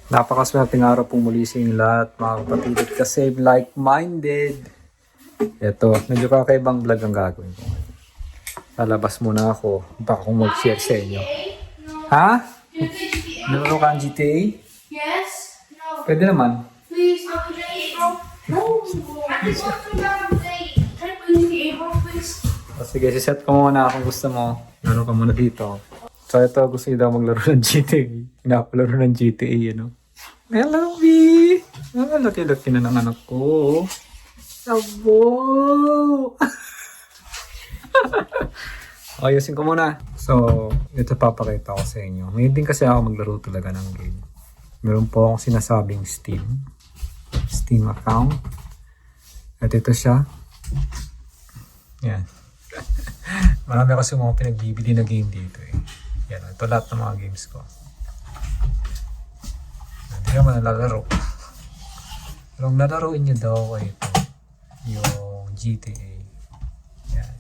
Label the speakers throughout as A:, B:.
A: Napakaswerteng araw po muli sa inyo lahat, mga kapatid at ka-save like-minded. Ito, medyo kakaibang vlog ang gagawin ko ngayon. Lalabas muna ako, baka kung mag-share sa inyo. Ha? Nalaro ka ang GTA?
B: Yes. No.
A: Pwede naman.
B: Please, I'm playing April. No. I just want to know today. Can I play the April, please?
A: O sige, siset ko muna kung gusto mo. Laro ka muna dito. So ito, gusto niyo daw maglaro ng GTA. Pinapalaro ng GTA, ano? Hello, B! Laki-laki na ng anak ko. Sabo! Ayusin ko muna. So, ito papakita ko sa inyo. Ngayon din kasi ako maglaro talaga ng game. Meron po akong sinasabing Steam account. At ito siya. Yan. Marami kasi mga pinagbibili na game dito eh. Yan, ito lahat ng mga games ko. Hindi naman nalalaro. Pero ang lalaroin nyo daw ay ito. Yung GTA. Yan.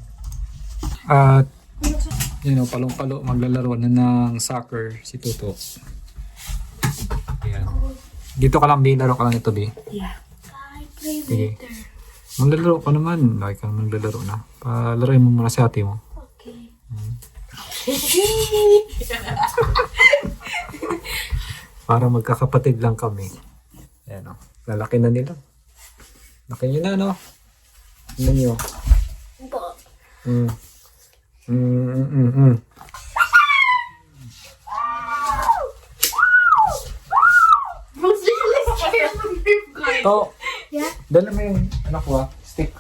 A: At yun o, palong-palo, maglalaro na ng soccer si Toto. Yan. Dito ka lang, B. Laro ka lang ito, B.
B: Yeah. I play
A: Sige.
B: later.
A: Maglalaro ka naman. Lagi ka naman maglalaro na. Palaroin mo muna si ate mo.
B: Okay.
A: Para magkakapatid lang kami. Ayan o. Lalaki na nila. Laki nyo na, no? Tignan nyo. Mm.
B: Who's really scared of you guys?
A: To,
B: Yeah.
A: dala mo yung anak ko stick.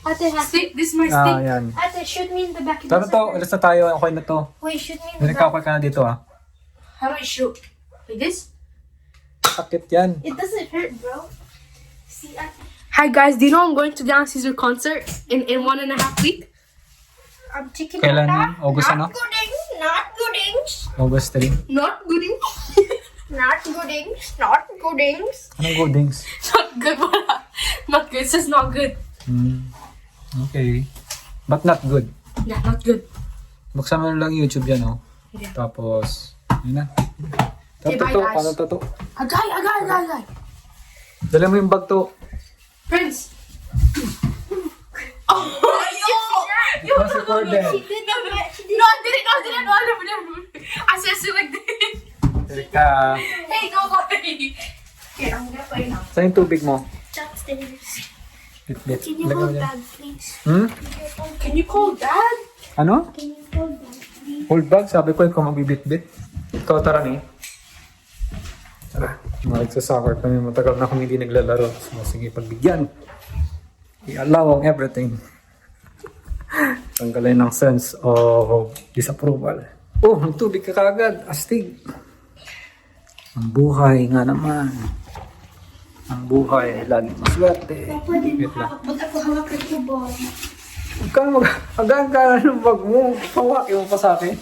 B: Ate, stick. This is my
A: Ah,
B: stick.
A: yan.
B: Ate, shoot me in the back.
A: Tara to, alas na tayo. Okay na to.
B: Wait, shoot me in the back.
A: Nagkakapal ka na dito, ha?
B: How do I shoot? Like this?
A: Sakit yan.
B: It doesn't hurt, bro. See, Hi guys, do you know I'm going to Down Caesar concert in 1.5 weeks? I'm taking
A: Kailan yan? August ano?
B: goodings, not goodings,
A: August 3.
B: not goodings, not goodings, not goodings.
A: Anong goodings?
B: Not good, wala. Not good, it says not good.
A: Okay. But not good.
B: Yeah, not good.
A: Buksan mo lang YouTube yan, oh.
B: Yeah.
A: Tapos, yun na.
B: Okay, bye,
A: Toto,
B: guys.
A: paano toto?
B: A guy.
A: Dala mo yung bag to.
B: Prince. Oh,
A: It was recorded.
B: She did not. No, I didn't. I said it like this.
A: Teka.
B: Hey, go away. Here, I'm gonna play now.
A: Saan yung tubig mo?
B: Downstairs.
A: Bit-bit.
B: Can you
A: Lagay mo
B: hold
A: dyan.
B: Dad, please?
A: Hmm?
B: Can you call Dad?
A: Ano?
B: Can you hold Dad, please?
A: Hold bag? Sabi ko ikaw magbibit-bit. Ikaw tara ni. Tara. Magsasoccer kami. Matagal na kami hindi naglalaro. So, sige, pagbigyan. I-allow ang everything. Tanggalin ng sense of disapproval. Oh, ang tubig ka kagad. Astig. Ang buhay nga naman. Ang buhay, lagi maswerte. Wait lang.
B: Pag ako hawakan ko ball.
A: Huwag ka mag-agaan ng bag mo. Pawaki mo pa sa akin.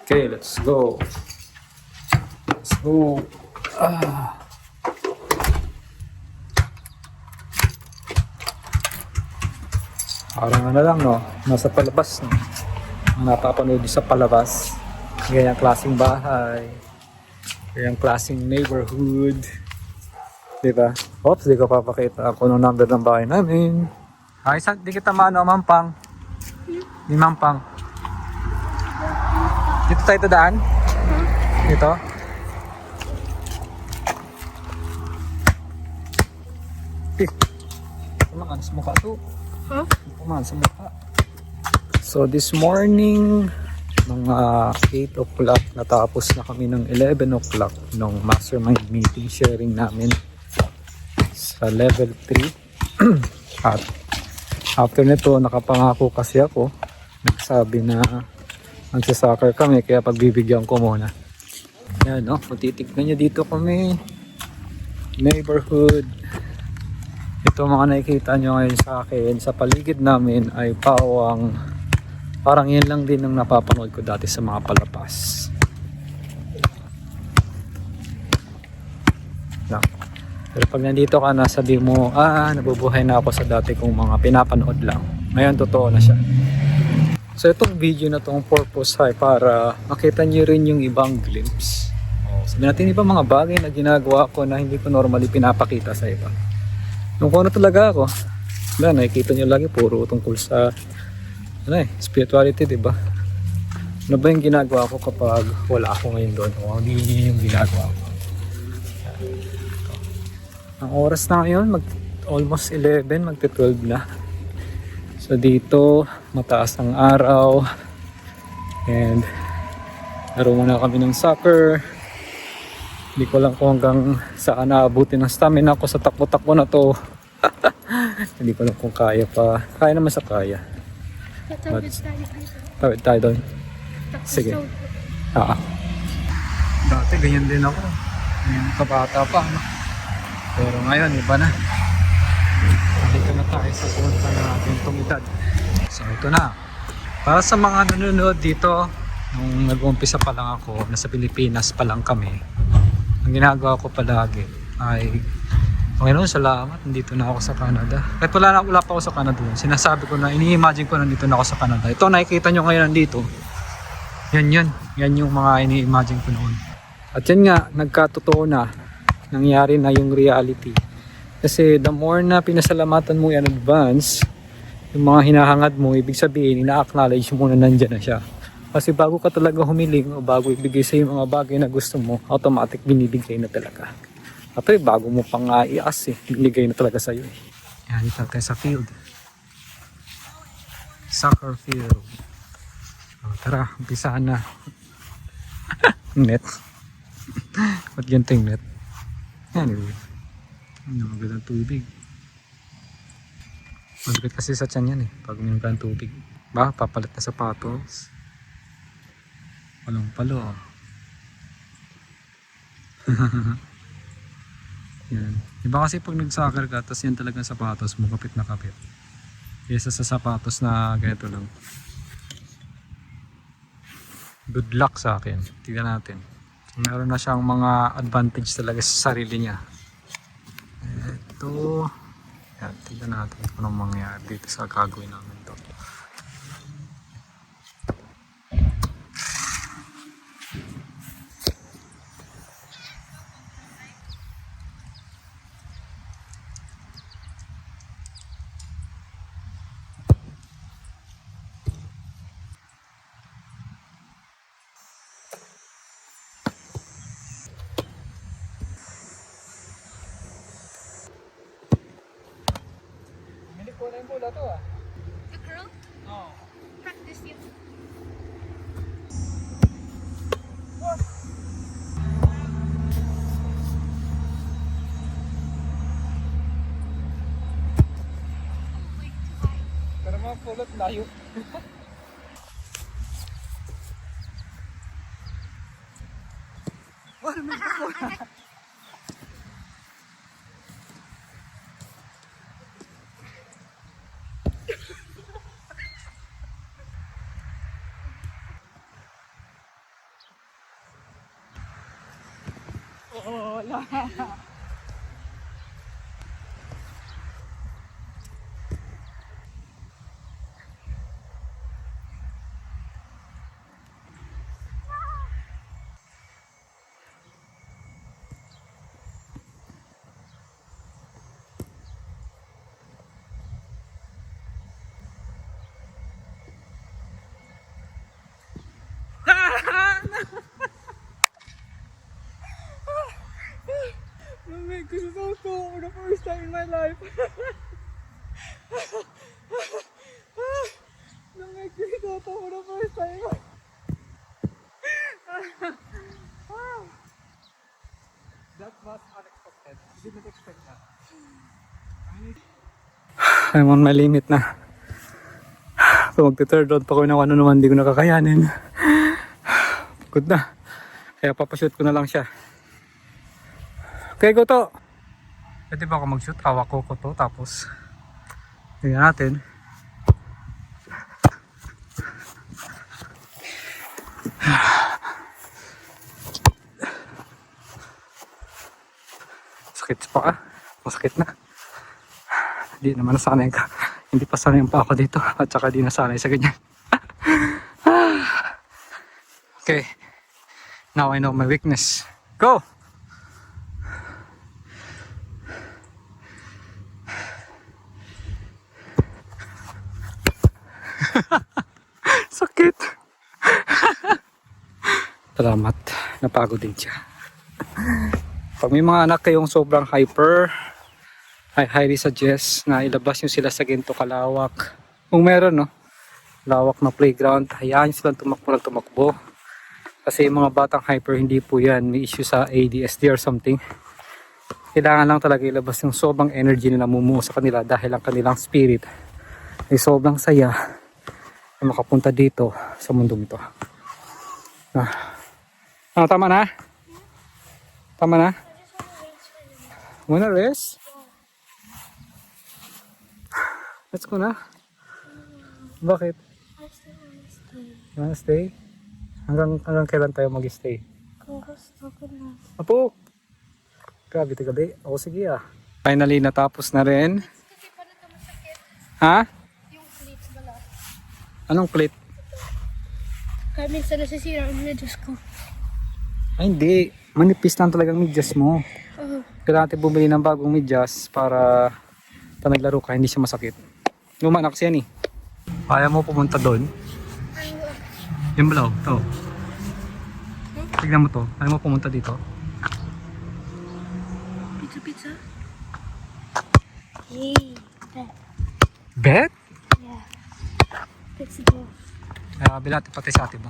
A: Okay, let's go. Let's go. Parang ano lang, no? Nasa palabas, no? Napapanood sa palabas. Ganyang klaseng bahay. Ganyang klaseng neighborhood. Diba? Oops, di ko papakita ako ng number ng bahay namin. Ay, di kita maano, Mampang. Ni Mampang. Dito tayo daan? Dito? Kumakan sa mukha to.
B: Huh?
A: Kumakan sa mukha. So this morning, mga 8 o'clock, natapos na kami ng 11 o'clock ng mastermind meeting sharing namin sa level 3. At after nito, nakapangako kasi ako. Nagsabi na magsasoccer kami, kaya pagbibigyan ko muna. Yan, no? Kung titignan nyo dito kami, neighborhood. Ito mga nakikita nyo ngayon sa akin, sa paligid namin ay pawang, parang yan lang din ang napapanood ko dati sa mga palabas. No. Pero pag nandito ka na, sabi mo, nabubuhay na ako sa dati kong mga pinapanood lang. Ngayon, totoo na siya. So, itong video na itong purpose ay para makita nyo rin yung ibang glimpse. Sabi natin iba mga bagay na ginagawa ko na hindi ko normally pinapakita sa iba. Nung ano talaga ako, nakikita nyo lagi puro tungkol sa spirituality, diba? Ano ba yung ginagawa ko kapag wala ako ngayon doon? O hindi yung ginagawa ko. Ang oras na ngayon, almost 11, magti-12 na. So dito, mataas ang araw. And laro muna kami ng soccer. Hindi ko lang kung hanggang saan naabutin ng stamina ko sa takbo-takbo na to. Hindi ko lang kung kaya pa. Kaya naman sa kaya. Tawid tayo doon. Sige. Dati ganyan din ako. Ngayon kabata pa. No? Pero ngayon iba na. Dito na tayo sa punta na natin itong edad. So ito na. Para sa mga nanonood dito, nung nag-umpisa pa lang ako, nasa Pilipinas pa lang kami, ang ginagawa ko palagi ay, Panginoon salamat, nandito na ako sa Canada. Kahit wala pa ako sa Canada, sinasabi ko na, ini-imagine ko nandito na ako sa Canada. Ito nakikita nyo ngayon nandito. Yan yung mga ini-imagine ko noon. At yan nga, nagkatotoo na, nangyari na yung reality. Kasi the more na pinasalamatan mo in advance, yung mga hinahangad mo, ibig sabihin, ina-acknowledge mo na nandyan na siya. Kasi bago ka talaga humiling o bago ibigay sa yung mga bagay na gusto mo, automatic binibigay na talaga. At bago mo pang i-ask binigay na talaga sa'yo. Yan, dito tayo sa field. Soccer field. O, tara, umpisahan na. Net. Ba't ganito yung net? Anyway. Ang magandang tubig. Magbit kasi sa tiyan yan pag uminom ka ng tubig. Papalit na sapatos. Walang palo. Yan. Iba kasi pag nag-soccer ka, tapos yan talagang sapatos mo, kapit na kapit. Kesa sa sapatos na ganito lang. Good luck sa akin. Tignan natin. Meron na siyang mga advantage talaga sa sarili niya. Ito. Yan, tignan natin kung anong mangyayari dito sa gagawin namin to. Wala yung bola to
B: The girl?
A: Oo.
B: Practice yun.
A: Pero mga pulot layo. Wala may bola. Wala. Namig ko sa sauto for the first time in my life. Namig ko sa sauto for the first time. That was unexpected. Didn't expect that. I'm on my limit na. So magti-third round pa ko na ano naman, hindi ko nakakayanin. Good na. Kaya papashoot ko na lang siya. Okay, go to. Pwede ba ako mag-shoot? Hawak ko to. Tapos tingnan natin. Sakit pa ah. Masakit na. Hindi naman nasanay ka. Hindi pa sanay pa ako dito. At saka di nasanay sa ganyan. Okay. Now I know my weakness. Go! Sakit. Salamat. Napagod din siya. Pag may mga anak kayong sobrang hyper, I highly suggest na ilabas nyo sila sa ganito kalawak. Kung meron, no? Lawak na playground, hayaan nyo silang tumakbo ng tumakbo. Kasi yung mga batang hyper, hindi po yan. May issue sa ADSD or something. Kailangan lang talaga ilabas yung sobrang energy na namumuo sa kanila dahil ang kanilang spirit ay sobrang saya na makapunta dito sa mundong ito. Tama na? Tama na? Wanna rest? Let's go na. Bakit? Wanna stay? Hanggang kailan tayo mag-stay?
B: Kung gusto ko na.
A: Apo! Grabe ito gabi. O sige ah. Finally natapos na rin.
B: Kasi paano ito masakit?
A: Ha?
B: Yung plates bala.
A: Anong plate?
B: Kaya minsan nasisira ang medyas ko.
A: Ay hindi. Manipis lang talagang medyas mo. Kailangan natin bumili ng bagong medyas para naglaro ka, hindi siya masakit. Luma na kasi yan eh. Kaya mo pumunta doon? Yung balaw, ito. Tignan mo to. Kaya mo pumunta dito?
B: Pizza? Hey,
A: Bet?
B: yeah. Pizza go.
A: Kaya bilati pati sa atin ba?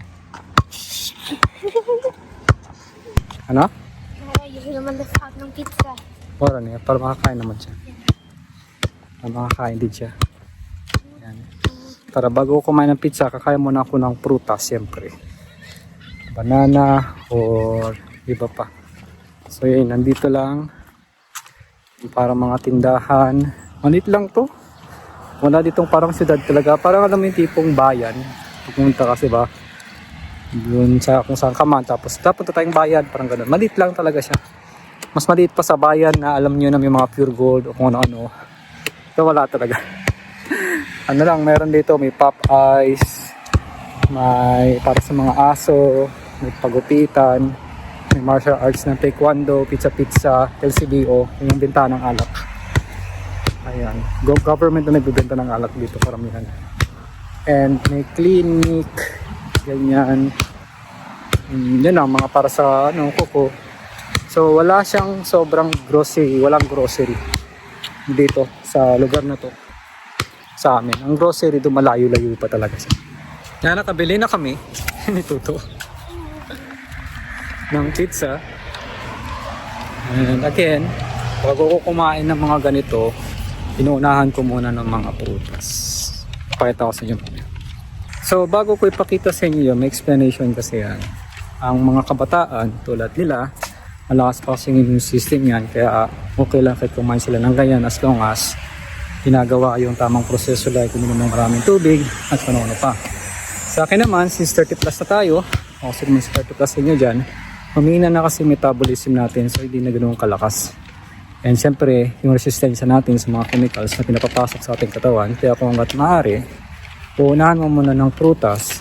A: Ano?
B: Yun naman lahat ng pizza.
A: Para niya, para makakain naman siya. Para makakain din siya. Yan. Para bago ko kumain ng pizza, kakain muna ako ng prutas, siyempre. Banana or iba pa. So yun, nandito lang. Para mga tindahan. Manit lang to. Wala ditong parang syudad talaga. Parang alam mo yung tipong bayan. Pupunta kasi ba? Doon sa kung saan ka man. Tapos dapat tayong bayan. Parang ganun. Maliit lang talaga siya. Mas maliit pa sa bayan na alam nyo na may mga pure gold o kung ano-ano. So wala talaga. Ano lang, meron dito. May pop ice. May para sa mga aso. May pagupitan. May martial arts ng taekwondo, pizza, LCBO, yung benta ng alak. Ayan. Government na nagbibenta ng alak dito karamihan. And may clinic, ganyan. Yan ang mga para sa kuko. So wala siyang sobrang grocery, walang grocery dito sa lugar na to sa amin. Ang grocery doon malayo-layo pa talaga siya. Kaya nakabili na kami ni Tuto ng pizza. And again, bago ko kumain ng mga ganito, inuunahan ko muna ng mga prutas. Pakita ko sa inyo. So bago ko ipakita sa inyo, may explanation kasi yan. Ang mga kabataan tulad nila, malakas pa kasi yung immune system yan, kaya okay lang kahit kumain sila ng ganyan as long as ginagawa yung tamang proseso like uminom ng maraming tubig at ano pa. Sa akin naman, since 30 plus na tayo, o kasi naman 30 plus inyo dyan, humina na kasi metabolism natin, so hindi na ganoon kalakas. And syempre, yung resistensya natin sa mga chemicals na pinapapasok sa ating katawan, kaya kung hanggat maaari, uunahan mo muna ng prutas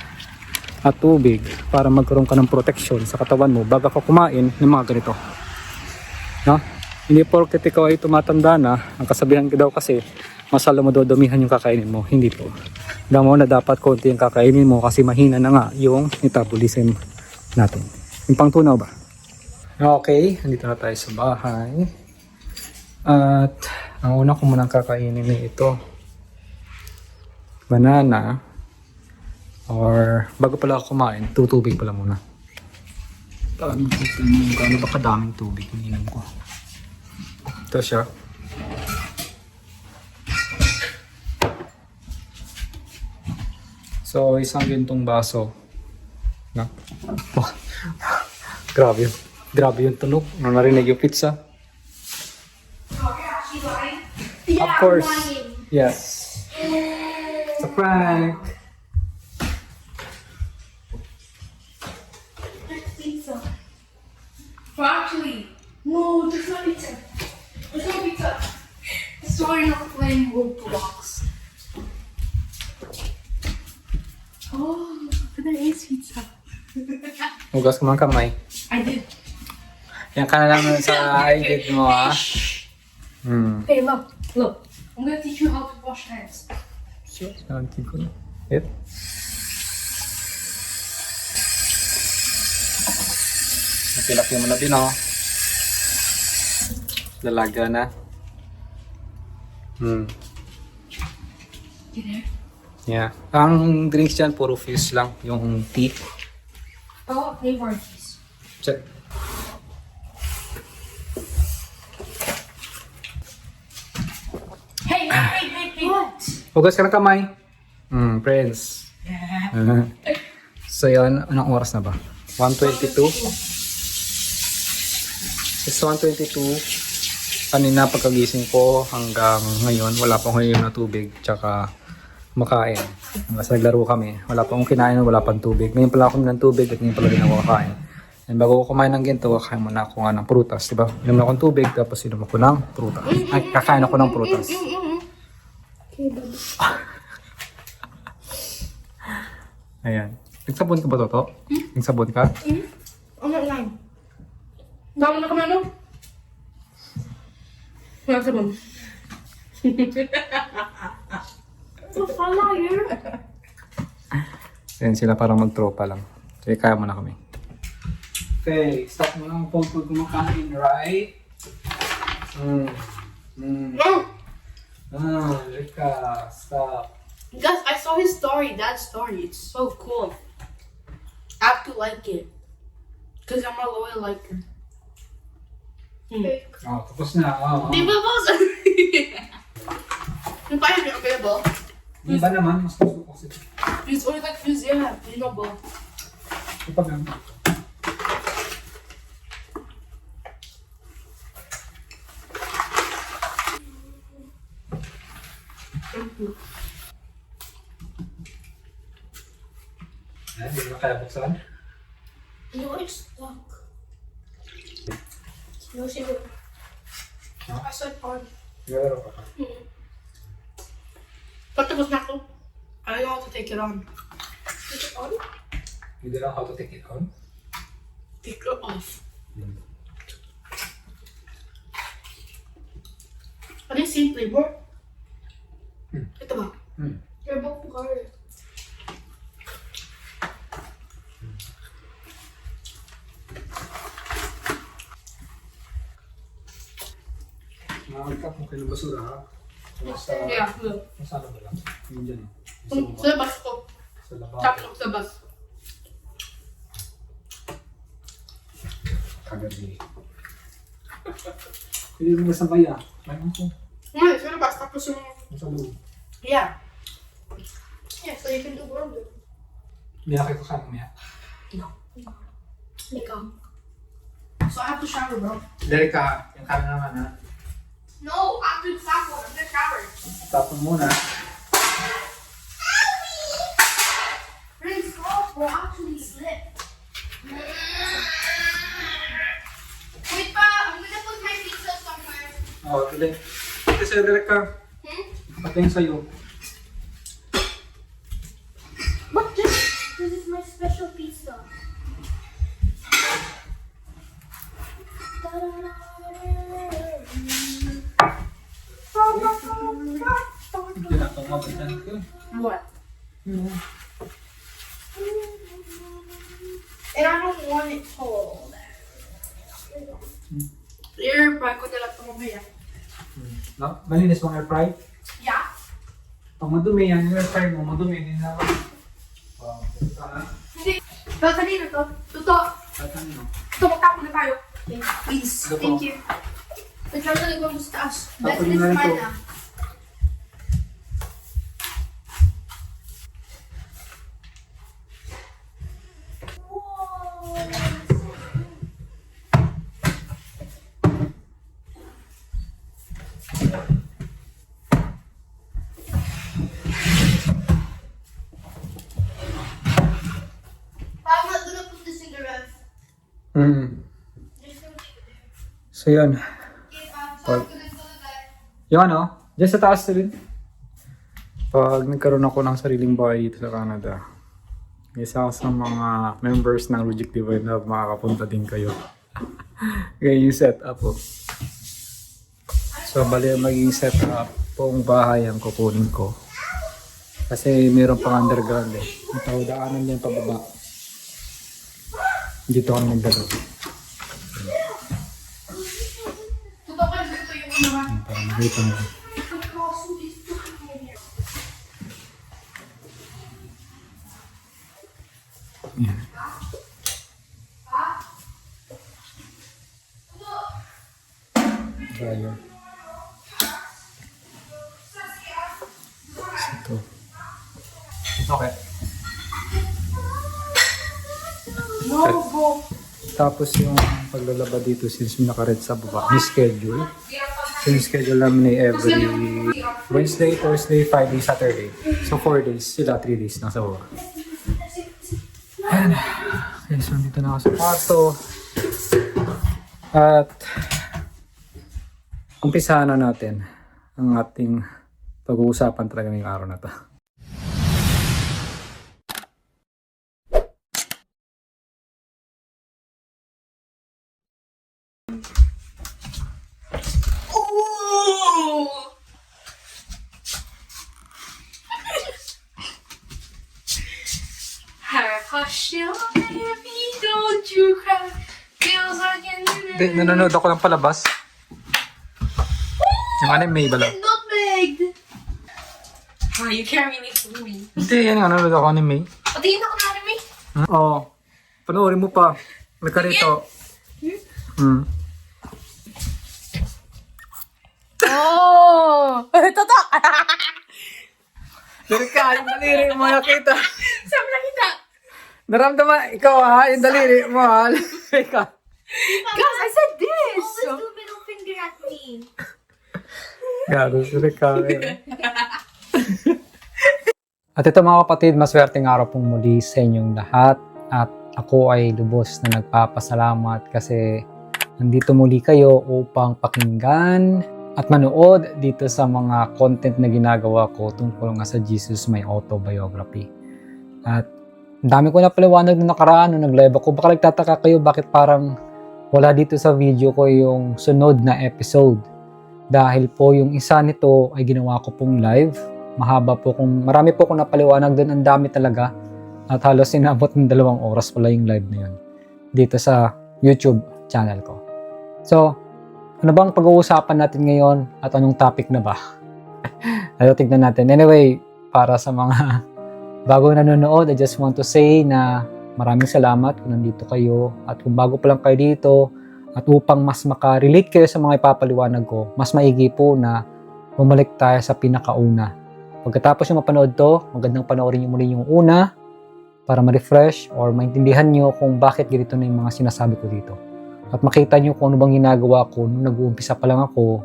A: at tubig para magkaroon ka ng protection sa katawan mo bago ka kumain ng mga ganito. No? Hindi porket ikaw ay tumatanda na, ang kasabihan ko daw kasi, mas lalo mo dodomihan yung kakainin mo. Hindi po. Alam mo na dapat konti yung kakainin mo kasi mahina na nga yung metabolism natin. Yung pangtunaw ba? Okay, nandito na tayo sa bahay. At ang una ko munang kakainin na ito. Banana. Or bago pala ako kumain, tutubig pala muna. Gano'n ba kadaming tubig ininom ko. Ito siya. So, isang gintong baso. Na? Oh, grabe yun. Grabe yung tunog. Nung narinig yung pizza. Of course. Yes. It's a prank.
B: Pizza. Well, actually, no, there's no pizza. There's no pizza. It's story not playing Roblox. Oh, but there is pizza.
A: Hugas ko mga kamay.
B: I did.
A: Yan ka na lang sa edit mo, ha? Hmm.
B: Hey, look, look. I'm gonna teach you how to wash hands.
A: Sure. Nalantin ko na. It. Napilaki mo na din, oh. Lalaga na. Hmm.
B: You there?
A: Yeah. Ang drinks dyan, puro fizz lang. Yung tea.
B: Oh, flavor these.
A: Check.
B: Hey! What?
A: Hugas ka ng kamay. Friends. So yun, anong oras na ba? 1:22? It's 1:22. Kanina pagkagising ko hanggang ngayon, wala pang ngayon na tubig. Tsaka makain. Hanggang sa naglaro kami. Wala pang kinain, wala pang tubig. Ngayon pala ako ng tubig at ngayon pala din ako kakain. And bago ko kumain ng ginto, kakain muna ako nga ng prutas. Diba? Inom na akong tubig, tapos inom ako ng prutas. Ay, kakain ako ng prutas.
B: Okay, baby.
A: Ayan. Nagsabon ka ba, Toto? Nagsabon ka?
B: I'm not lying. Dami na kami ano? Wala sabon.
A: Ayan sila parang magtropa lang. Kaya kaya mo na kami. Okay, stop mo lang pag kumakain, right? Rika, stop.
B: Guys, I saw his story, Dad's story. It's so cool. I have to like it. Because I'm a loyal liker.
A: Oh, tapos na.
B: Di ba boss? Yung pa yung available.
A: Di ba naman? Mas gusto ko kasi.
B: It's only like fuse, yeah. Available.
A: Kapag lang. Ayan, hindi mo kaya buksan?
B: No, it's stuck. No, she will.
A: Huh?
B: I said on.
A: Naglalaro ka pa.
B: Patapos na ako. I don't know how to take it on. Take it on?
A: You don't know how to take it on?
B: Take it off. Ano yung same flavor? Ito ba? You're both colored.
A: Nakakagkap mo kayo ng basura, ha? Basta,
B: Yeah, look.
A: masana ba lang? Yun dyan,
B: Sa labas ko.
A: Sa labas.
B: Tapos sa labas.
A: Kagabi. Pwede mo ba sabay, ah? Mayroon ko.
B: Ngayon, sa labas. Tapos yung...
A: Sa loob.
B: Yeah. Yeah, so you can do more of it.
A: May nakikakain mo yan.
B: No. Ikaw. So I have to shower, bro.
A: Dali ka, yung kanan naman, ha?
B: No, after the top one, I'm gonna shower.
A: Tapon muna.
B: Prince, stop, bro. Actually slip. Wait pa, I'm gonna put my pizza somewhere.
A: Oo, dali. Pati sa'yo, dali ka. Pati yung sa'yo.
B: Look, this is my special pizza.
A: Hindi na itong mabitan ko.
B: What? And I don't want it cold. Air fry ko na lang ito mamaya.
A: No? Malinis mong air fry?
B: Yeah?
A: Pag madumi yan, yung air fry mo, madumi din na. Wow, ito na.
B: Hindi. Pero kanina to. Ito.
A: At ano?
B: Ito, magtapon na tayo. Okay, please.
A: Ito po.
B: Thank you. Wait lang talaga mo sa taas. That's
A: Tapon
B: this
A: na lang
B: mine
A: to.
B: na. I'm not gonna put this in the ref. Just gonna keep it there.
A: So yun.
B: Okay, so
A: Well,
B: I'm gonna do that.
A: Yung ano, dyan sa taas na rin. Pag nagkaroon ako ng sariling bahay dito sa Canada, isa ako sa mga members ng Reject Divine Love, makakapunta din kayo. Ganyan yung setup po. So, bali maging setup pong bahay ang kukunin ko. Kasi meron pang underground eh. Ito, daanan yan pababa. Dito ako nagdalo.
B: Totoo ka dito yung mga.
A: Para makita mo. Yan. Dryer. Ito. Okay.
B: No, bro.
A: Tapos yung paglalaba dito since may nakared sa baba, may schedule. So yung schedule namin ay every Wednesday, Thursday, Friday, Saturday. So 4 days sila, 3 days na sa baba. Ayan. Okay, so dito na ako sa kwarto. At umpisahan na natin ang ating pag-uusapan talaga ngayong araw na to.
B: Ooh. Hush your baby, don't you cry. Feels like
A: Hindi, nanonood ako ng palabas. Yung anime bala.
B: Nutmeg. You can't really fool me.
A: Hindi, yan nga, nanonood ako anime.
B: Pati na ako na anime.
A: Oo. Panoorin mo pa. May karito.
B: Oh! Totoo!
A: Dari ka, yung daliri mo nakita.
B: Saan mo nakita?
A: Naramdaman, ikaw ha, yung daliri mo ha. Ikaw.
B: Guys, I said this!
C: Always do middle finger at me.
A: Garo, sila ka. At ito mga kapatid, maswerteng araw pong muli sa inyong lahat. At ako ay lubos na nagpapasalamat kasi nandito muli kayo upang pakinggan at manood dito sa mga content na ginagawa ko tungkol nga sa Jesus My Autobiography. At ang dami ko na paliwanag na nakaraan nung nag-live ako. Baka nagtataka kayo bakit parang wala dito sa video ko yung sunod na episode. Dahil po yung isa nito ay ginawa ko pong live. Mahaba po marami po akong napaliwanag doon. Ang dami talaga. At halos sinabot ng 2 oras pala yung live na yun. Dito sa YouTube channel ko. So, ano bang pag-uusapan natin ngayon? At anong topic na ba? Ano, tignan natin. Anyway, para sa mga bago nanonood, I just want to say na maraming salamat kung nandito kayo. At kung bago pa lang kayo dito, at upang mas makarelate kayo sa mga ipapaliwanag ko, mas maigi po na bumalik tayo sa pinakauna. Pagkatapos yung mapanood to, magandang panoorin nyo muli yung una para ma-refresh or maintindihan nyo kung bakit ganito na yung mga sinasabi ko dito. At makita nyo kung ano bang ginagawa ko nung nag-uumpisa pa lang ako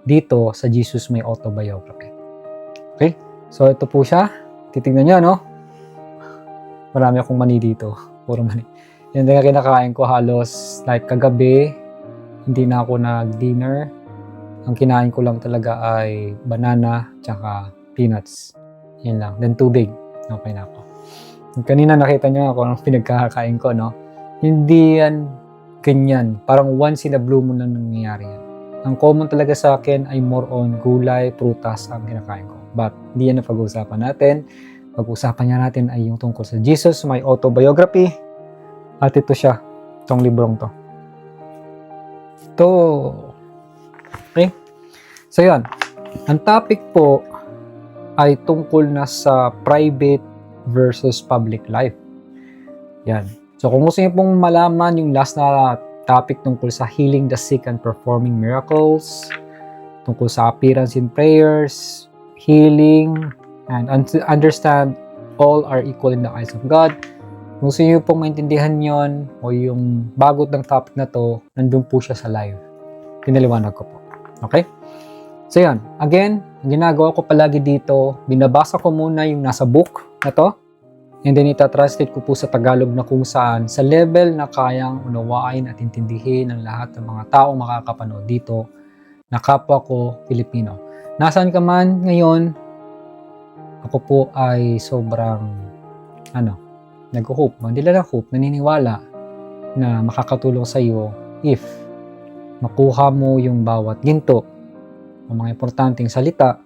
A: dito sa Jesus My Autobiography. Okay? So ito po siya. Titignan nyo, no? Marami akong mani dito. Puro mani. Yan din ang kinakain ko halos like kagabi. Hindi na ako nag-dinner. Ang kinain ko lang talaga ay banana tsaka peanuts. Yan lang. Then tubig. Okay na ako. Kanina nakita nyo ako ng pinagkakain ko, no? Hindi yan ganyan. Parang once in a blue moon lang nangyayari yan. Ang common talaga sa akin ay more on gulay, prutas ang kinakain ko. But hindi yan ang pag-uusapan natin. Pag-uusapan niya natin ay yung tungkol sa Jesus, My Autobiography. At ito siya, itong librong to. Ito. Okay? So yan. Ang topic po ay tungkol na sa private versus public life. Yan. So kung gusto niyo pong malaman yung last na topic tungkol sa healing the sick and performing miracles, tungkol sa appearance in prayers, healing, and understand all are equal in the eyes of God. Kung gusto niyo pong maintindihan yon o yung bagot ng topic na to, nandun po siya sa live. Pinaliwanag ko po. Okay? So yan. Again, ang ginagawa ko palagi dito, binabasa ko muna yung nasa book na to. And then itatranslate ko po sa Tagalog na kung saan sa level na kayang unawain at intindihin ng lahat ng mga taong makakapanood dito na kapwa ko Pilipino. Nasaan ka man ngayon, ako po ay sobrang nag-hope, hindi lang hope, naniniwala na makakatulong sa iyo if makuha mo yung bawat ginto o mga importanteng salita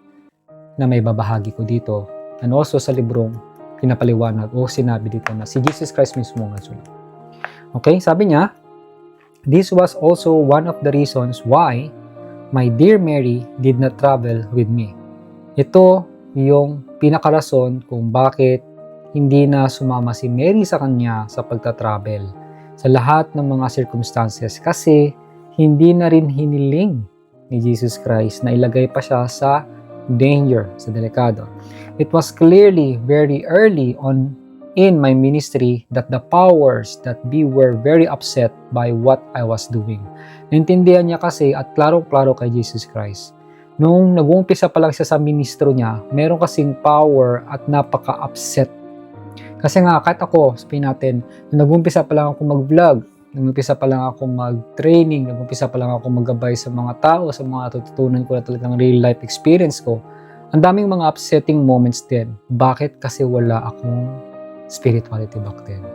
A: na may babahagi ko dito. And also sa librong pinapaliwanag o sinabi dito na si Jesus Christ mismo ang nagsulat. Okay, sabi niya, this was also one of the reasons why my dear Mary did not travel with me. Ito yung pinakarason kung bakit hindi na sumama si Mary sa kanya sa pagta-travel sa lahat ng mga circumstances kasi hindi na rin hiniling ni Jesus Christ na ilagay pa siya sa danger, sa delikado. It was clearly very early on in my ministry that the powers that be were very upset by what I was doing. Naintindihan niya kasi at klaro-klaro kay Jesus Christ. Nung nag-uumpisa pa lang siya sa ministro niya, meron kasing power at napaka-upset. Kasi nga, kahit ako, sabihin natin, nung nag-uumpisa pa lang ako mag-vlog, nag-uumpisa pa lang ako mag-training, nag-uumpisa pa lang ako mag-gabay sa mga tao, sa mga tututunan ko na talagang real life experience ko, ang daming mga upsetting moments din. Bakit? Kasi wala akong spirituality back then.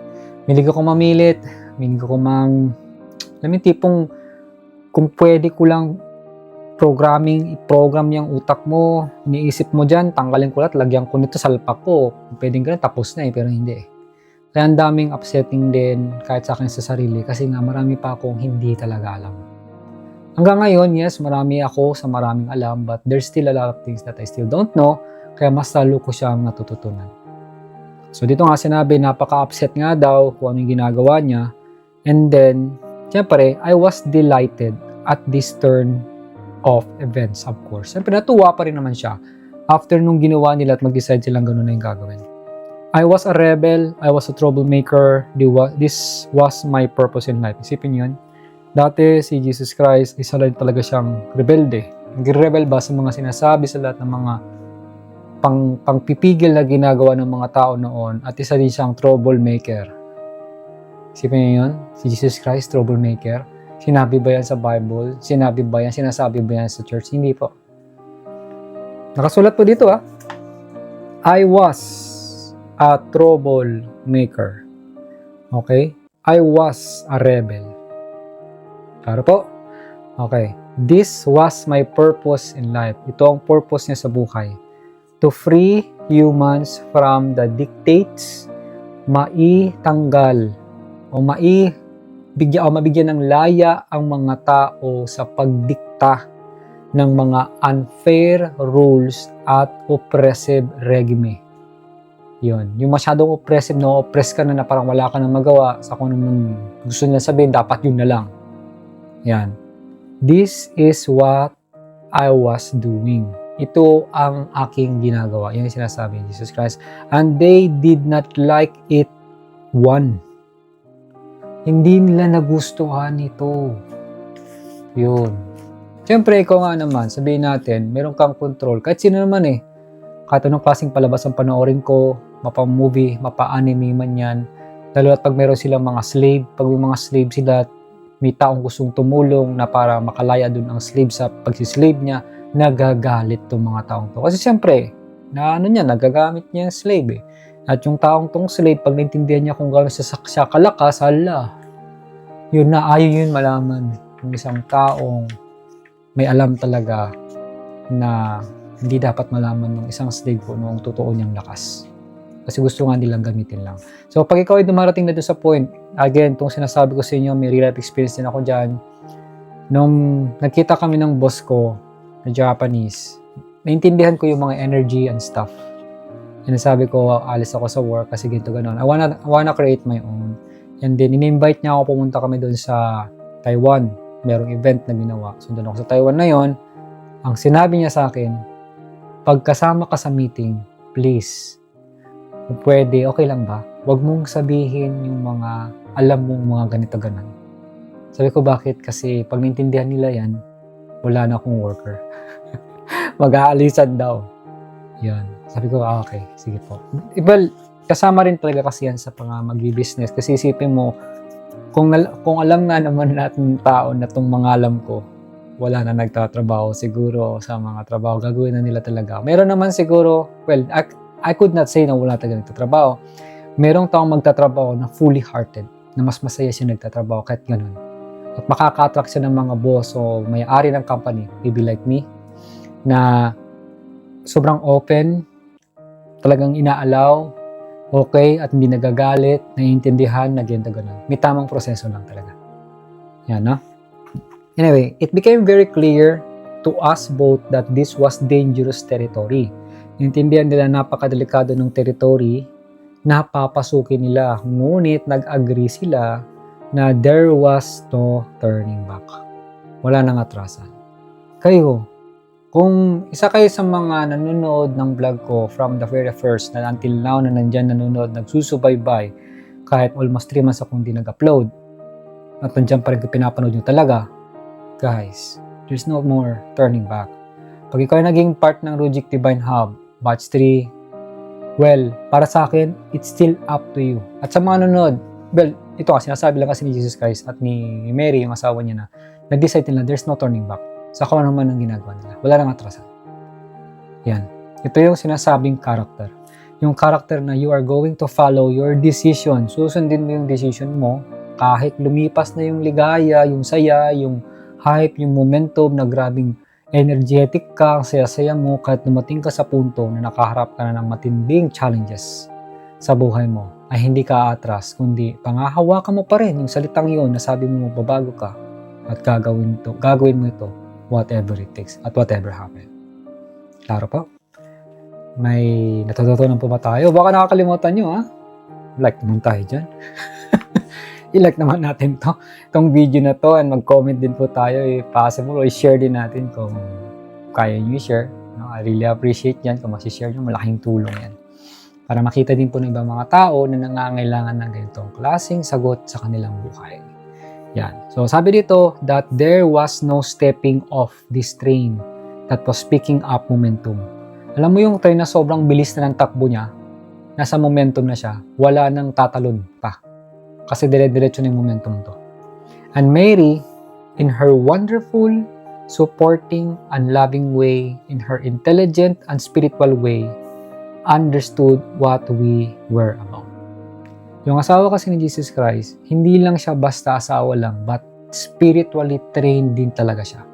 A: Milig ako mamilit, milig ako alam mo, tipong kung pwede ko lang i-program yung utak mo, iniisip mo dyan, tanggalin ko lahat, lagyan ko nito, salpak ko. Pwedeng ganun, tapos na pero hindi Kaya ang daming upsetting din kahit sa akin sa sarili kasi nga marami pa akong hindi talaga alam. Hanggang ngayon, yes, marami ako sa maraming alam but there's still a lot of things that I still don't know kaya mas lalo ko siyang natututunan. So dito nga sinabi, napaka-upset nga daw kung ano yung ginagawa niya. And then, siyempre, I was delighted at this turn of events, of course. Siyempre, natuwa pa rin naman siya after nung ginawa nila at mag-decide silang gano'n na yung gagawin. I was a rebel, I was a troublemaker, this was my purpose in life. Isipin yun. Dati, si Jesus Christ, isa lang talaga siyang rebelde. Nag-rebel ba sa mga sinasabi sa lahat ng mga pangpipigil na ginagawa ng mga tao noon at isa din siyang troublemaker. Isipin niyo yun? Si Jesus Christ, troublemaker. Sinabi ba yan sa Bible? Sinabi ba yan? Sinasabi ba yan sa church? Hindi po. Nakasulat po dito I was a troublemaker. Okay? I was a rebel. Klaro po? Okay. This was my purpose in life. Ito ang purpose niya sa buhay. To free humans from the dictates, maitanggal o mabigyan ng laya ang mga tao sa pagdikta ng mga unfair rules at oppressive regime. Yun. Yung masyadong oppressive, oppress ka na parang wala ka nang magawa sa kung anong gusto nila sabihin, dapat yun na lang. Yan. This is what I was doing. Ito ang aking ginagawa. Yan yung sinasabi ni Jesus Christ. And they did not like it one. Hindi nila nagustuhan ito. Yun. Siyempre, ikaw nga naman, sabihin natin, meron kang control. Kahit sino naman kahit anong klaseng palabas ang panoorin ko, mapa-movie, mapa-anime man yan. Lalo at pag meron silang mga slave, pag may mga slave sila, may taong gustong tumulong na para makalaya dun ang slave sa pagsislave niya, nagagalit tong mga taong to. Kasi siyempre, nagagamit niya yung slave At yung taong tong slave, pag naintindihan niya kung gano'n siya kalakas, yun na, ayaw yun malaman. Yung isang taong may alam talaga na hindi dapat malaman ng isang slave po noong totoo niyang lakas. Kasi gusto nga nilang gamitin lang. So pag ikaw ay dumarating na doon sa point, again, itong sinasabi ko sa inyo, may real life experience din ako dyan. Nung nagkita kami ng boss ko na Japanese, naintindihan ko yung mga energy and stuff. And sabi ko, alis ako sa work kasi ganito ganon. I wanna create my own. And then, in-invite niya ako, pumunta kami doon sa Taiwan. Merong event na ginawa. So, doon ako sa Taiwan na yon. Ang sinabi niya sa akin, pagkasama ka sa meeting, please, kung pwede, okay lang ba? Huwag mong sabihin yung mga alam mong mga ganito ganon. Sabi ko, bakit? Kasi pag naintindihan nila yan, wala na akong worker. Mag-aalisan daw. Yan. Sabi ko, okay, sige po. Kasama rin talaga kasi yan sa mag-business. Kasi isipin mo, kung alam nga naman natin tao na itong mga alam ko, wala na nagtatrabaho siguro sa mga trabaho. Gagawin na nila talaga. Meron naman siguro, well, I could not say na wala talaga nagtatrabaho. Merong taong magtatrabaho na fully hearted, na mas masaya siya nagtatrabaho kahit ganun. at makaka-attract siya ng mga boss o may-ari ng company, maybe like me, na sobrang open, talagang inaalaw, okay, at hindi nagagalit, naiintindihan, ganun. May tamang proseso lang talaga. Yan, no? Anyway, it became very clear to us both that this was dangerous territory. Intindihan nila napakadelikado ng territory na papasukin nila. Ngunit nag-agree sila na there was no turning back. Wala nang atrasan. Kayo, kung isa kayo sa mga nanonood ng vlog ko from the very first na until now na nandyan nanonood, nagsusubaybay kahit almost 3 months akong di nag-upload at nandyan pa rin pinapanood nyo talaga, guys, there's no more turning back. Pag ikaw ay naging part ng Rujik Divine Hub, Batch 3, well, para sa akin, it's still up to you. At sa mga nanonood, well, ito kasi sinasabi lang kasi ni Jesus Christ at ni Mary, yung asawa niya na, nag-decide nila, there's no turning back. Sa kung ano man ang ginagawa nila. Wala nang atrasan. Yan. Ito yung sinasabing character. Yung character na you are going to follow your decision. Susundin mo yung decision mo kahit lumipas na yung ligaya, yung saya, yung hype, yung momentum na grabing energetic ka, ang saya-saya mo kahit dumating ka sa punto na nakaharap ka na ng matinding challenges sa buhay mo ay hindi ka atras, kundi pangahawakan mo pa rin yung salitang yun na sabi mo babago ka at gagawin mo ito whatever it takes at whatever happen. Klaro po? May natututunan po ba tayo? Baka nakakalimutan nyo, ha? Like naman tayo dyan. I-like naman natin itong video na to and mag-comment din po tayo if possible o i-share din natin kung kaya nyo i-share. No? I really appreciate yan. Kung masishare nyo, malaking tulong yan. Para makita din po ng ibang mga tao na nangangailangan ng ganitong klaseng sagot sa kanilang buhay. Yan. So sabi dito that there was no stepping off this train that was picking up momentum. Alam mo yung train na sobrang bilis na ng takbo niya, nasa momentum na siya, wala nang tatalon pa. Kasi dire-diretso na yung momentum to. And Mary, in her wonderful, supporting, and loving way, in her intelligent and spiritual way, understood what we were about. Yung asawa kasi ni Jesus Christ, hindi lang siya basta asawa lang, but spiritually trained din talaga siya.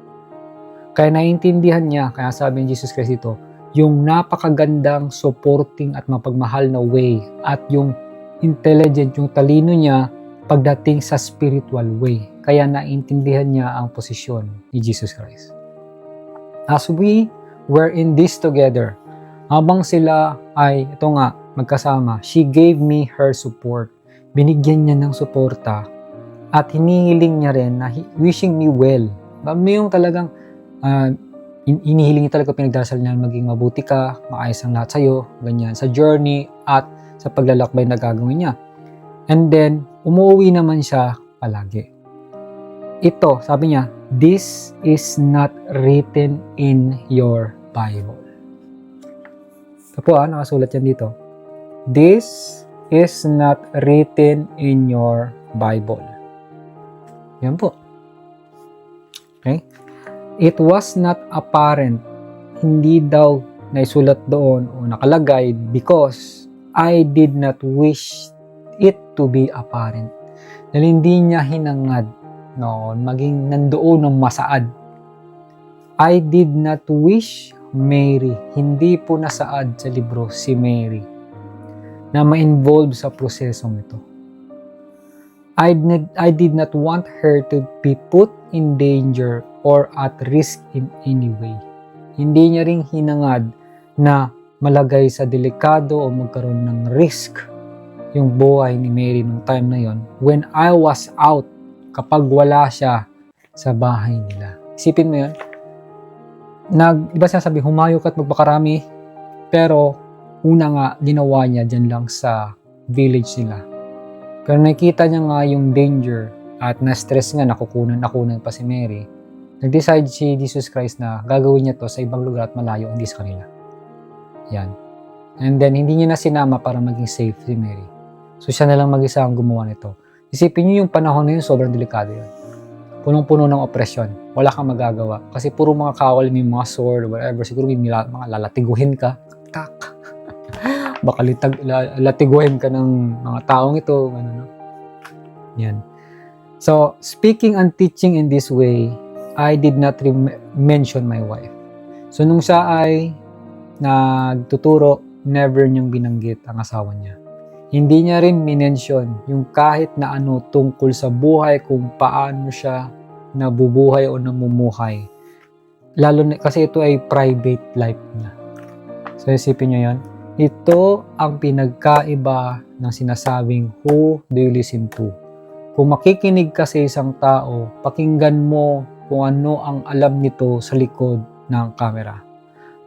A: Kaya naiintindihan niya, kaya sabi ni Jesus Christ ito, yung napakagandang, supporting at mapagmahal na way at yung intelligent, yung talino niya pagdating sa spiritual way. Kaya naiintindihan niya ang posisyon ni Jesus Christ. As we were in this together, habang sila ay, ito nga, magkasama, she gave me her support. Binigyan niya ng suporta at hinihiling niya rin na wishing me well. May yung talagang inihiling niya talaga, pinagdasal niya maging mabuti ka, maayos ang lahat sa'yo, ganyan, sa journey at sa paglalakbay na gagawin niya. And then, umuwi naman siya palagi. Ito, sabi niya, this is not written in your Bible. Ito po nakasulat yan dito. This is not written in your Bible. Yan po. Okay? It was not apparent. Hindi daw naisulat doon o nakalagay because I did not wish it to be apparent. Dahil hindi niya hinangad noon maging nandoon ng masaad. I did not wish Mary. Hindi po nasaad sa libro si Mary na ma-involve sa prosesong ito. I did not want her to be put in danger or at risk in any way. Hindi niya ring hinangad na malagay sa delikado o magkaroon ng risk yung buhay ni Mary nung time na yon when I was out, kapag wala siya sa bahay nila. Isipin mo yun, iba sinasabi, humayo ka at magpakarami, pero una nga, ginawa niya dyan lang sa village nila. Pero nakita niya nga yung danger at na-stress nga, nakunan pa si Mary. Nag-decide si Jesus Christ na gagawin niya to sa ibang lugar at malayo, hindi sa kanila. Yan. And then, hindi niya na sinama para maging safe si Mary. So, siya na lang mag-isa ang gumawa nito. Isipin niyo yung panahon na yun, sobrang delikado yun. Punong-puno ng opresyon. Wala kang magagawa. Kasi puro mga kawal, may mga sword, whatever. Siguro may mga lalatiguhin ka. Tak. Baka latiguhin ka ng mga taong ito. Ano, no? Yan. So, speaking and teaching in this way, I did not mention my wife. So, nung siya ay nagtuturo, never niyang binanggit ang asawa niya. Hindi niya rin minention yung kahit na ano tungkol sa buhay, kung paano siya nabubuhay o namumuhay. Lalo na, kasi ito ay private life niya. So, isipin niyo yan. Ito ang pinagkaiba ng sinasabing who do you listen to. Kung makikinig ka sa isang tao, pakinggan mo kung ano ang alam nito sa likod ng camera.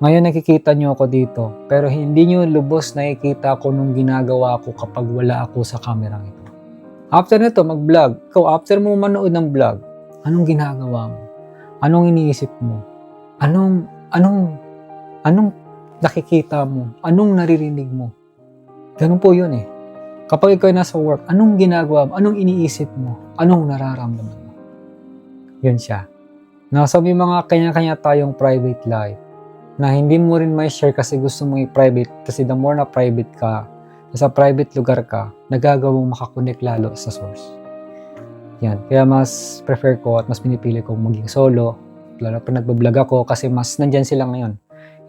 A: Ngayon nakikita niyo ako dito, pero hindi niyo lubos nakikita ko nung ginagawa ko kapag wala ako sa camera ito. After nito, mag-vlog. Ikaw, after mo manood ng vlog, anong ginagawa mo? Anong iniisip mo? Anong nakikita mo? Anong naririnig mo? Ganun po yun eh. Kapag ikaw ay nasa work, anong ginagawa mo? Anong iniisip mo? Anong nararamdaman mo? Yun siya. Nasa may mga kanya-kanya tayong private life na hindi mo rin may share kasi gusto mong i-private, kasi the more na private ka, sa private lugar ka, nagagawang makakonect lalo sa source. Yan. Kaya mas prefer ko at mas pinipili kong maging solo, lalo pa nagbablog ako kasi mas nandyan sila ngayon.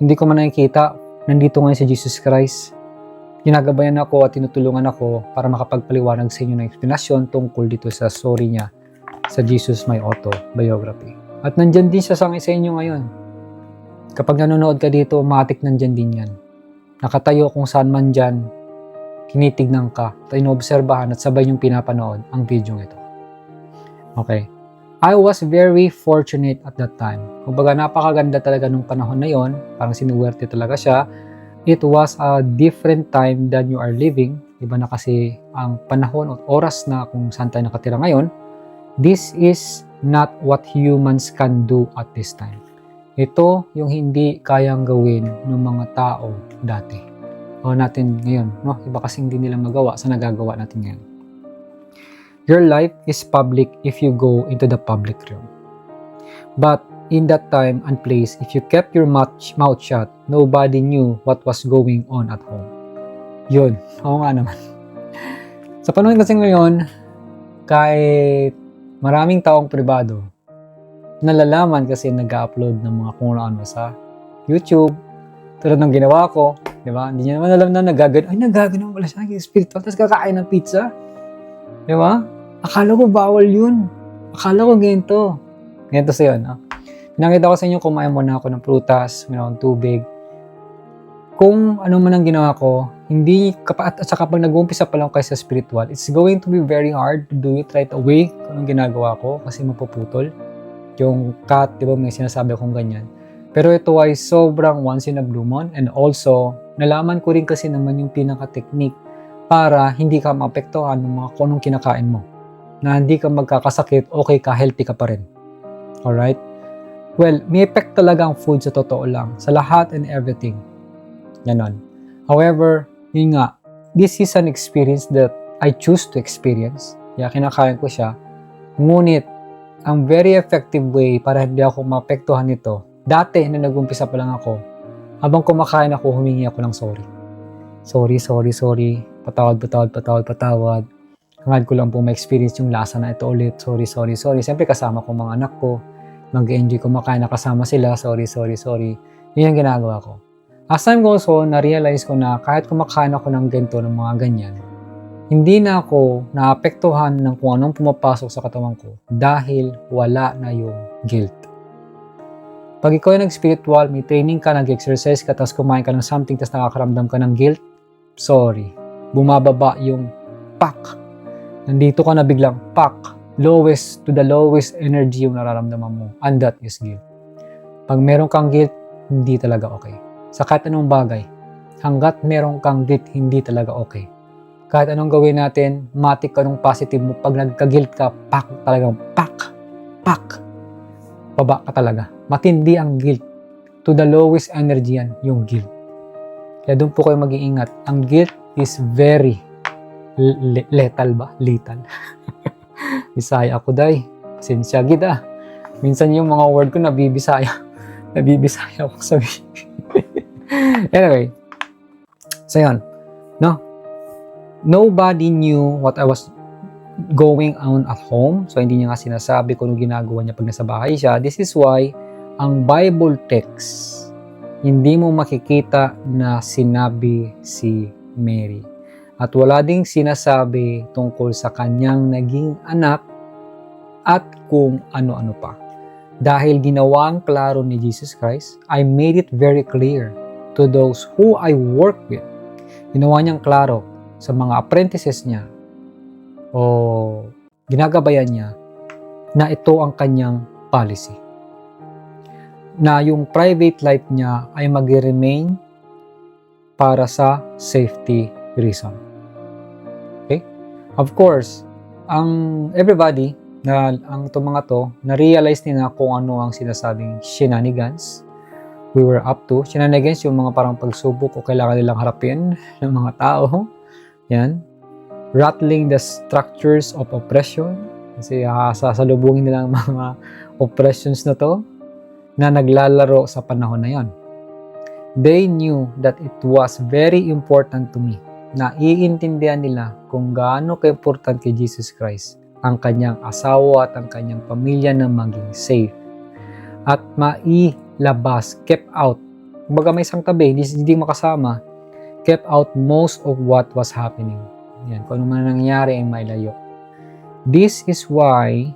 A: Hindi ko man nakikita, nandito ngayon si Jesus Christ. Ginagabayan ako at tinutulungan ako para makapagpaliwanag sa inyo ng explanation tungkol dito sa story niya sa Jesus My Autobiography. At nandyan din siya sa inyo ngayon. Kapag nanonood ka dito, matik nandyan din yan. Nakatayo kung saan man dyan, tinitignan ka, inoobserbahan at sabay yung pinapanood ang video ito. Okay. I was very fortunate at that time. Kumbaga napakaganda talaga nung panahon na yon, parang sinuwerte talaga siya. It was a different time than you are living. Iba na kasi ang panahon at oras na kung saan tayo nakatira ngayon. This is not what humans can do at this time. Ito yung hindi kayang gawin ng mga tao dati. O natin ngayon, no? Iba kasing hindi nila magawa sa nagagawa natin ngayon. Your life is public if you go into the public realm. But in that time and place, if you kept your mouth shut, nobody knew what was going on at home. Yun, oo nga naman. Sa panahon kasi ngayon, kahit maraming taong pribado, nalalaman kasi nag-upload ng mga kung ano sa YouTube. Tulad ng ginawa ko, di ba? Hindi niya naman alam na nagagano pala siya, spiritual, tapos kakain ng pizza. Di ba? Akala ko bawal yun. Akala ko ganito. Ganito sa yun. Pinakita ko sa inyo, kumain muna ako ng prutas, mayroon akong tubig. Kung ano man ang ginawa ko, hindi, at saka pag nag-uumpisa pa lang kayo sa spiritual, it's going to be very hard to do it right away kung anong ginagawa ko kasi mapuputol. Yung cut, di ba, may sinasabi akong ganyan. Pero ito ay sobrang once in a blue moon, and also, nalaman ko rin kasi naman yung pinaka-technique para hindi ka maapektuhan ng mga kung anong kinakain mo. Na hindi ka magkakasakit, okay ka, healthy ka pa rin. Alright? Well, may effect talaga ang food sa totoo lang, sa lahat and everything. Ganon. However, yun nga, this is an experience that I choose to experience. Kaya kinakain ko siya. Ngunit, ang very effective way para hindi ako maapektuhan nito, dati na nag-umpisa pa lang ako, habang kumakain ako, humingi ako ng sorry. Sorry. Patawad. Hangad ko lang po ma-experience yung lasa na ito ulit. Sorry. Siyempre kasama ko mga anak ko. Mag-enjoy kumakain na kasama sila. Sorry. Yun yung ginagawa ko. As time goes on, na-realize ko na kahit kumakain ako ng ganito, ng mga ganyan, hindi na ako naapektuhan ng kung anong pumapasok sa katawan ko dahil wala na yung guilt. Pag ikaw ay nag-spiritual, may training ka, nag-exercise ka, tapos kumain ka ng something, tapos nakakaramdam ka ng guilt, sorry. Bumababa yung pak. Nandito ka na biglang pak. Lowest to the lowest energy yung nararamdaman mo. And that is guilt. Pag meron kang guilt, hindi talaga okay. Sa kahit anong bagay, hanggat meron kang guilt, hindi talaga okay. Kahit anong gawin natin, matik ka nung positive mo. Pag nagka-guilt ka, pak, talagang pak. Baba ka talaga. Matindi ang guilt. To the lowest energy yan, yung guilt. Kaya doon po kayo mag-iingat. Ang guilt is very lethal ba? Lethal. Bisaya ako, day. Pasensya, gida. Minsan yung mga word ko nabibisaya. Nabibisaya ako sabihin. Anyway. So, yan. No? Nobody knew what I was going on at home. So, hindi niya nga sinasabi kung ano ginagawa niya pag nasa bahay siya. This is why, ang Bible text, hindi mo makikita na sinabi si Mary. At wala ding sinasabi tungkol sa kanyang naging anak at kung ano-ano pa. Dahil ginawang klaro ni Jesus Christ, I made it very clear to those who I work with. Ginawa niyang klaro sa mga apprentices niya o ginagabayan niya na ito ang kanyang policy. Na yung private life niya ay mag-remain para sa safety reason. Okay? Of course, everybody ang mga to, na-realize nila kung ano ang sinasabing shenanigans we were up to. Shenanigans, yung mga parang pagsubok o kailangan nilang harapin ng mga tao. Yan. Rattling the structures of oppression. Kasi sasalubungin nila ang mga oppressions na to na naglalaro sa panahon na yon. They knew that it was very important to me na iintindihan nila kung gaano ka-important kay Jesus Christ ang kanyang asawa at ang kanyang pamilya na maging safe at mailabas, kept out. Kumbaga may isang tabi, hindi makasama, kept out most of what was happening. Yan, kung ano man nangyari ay mailayo. This is why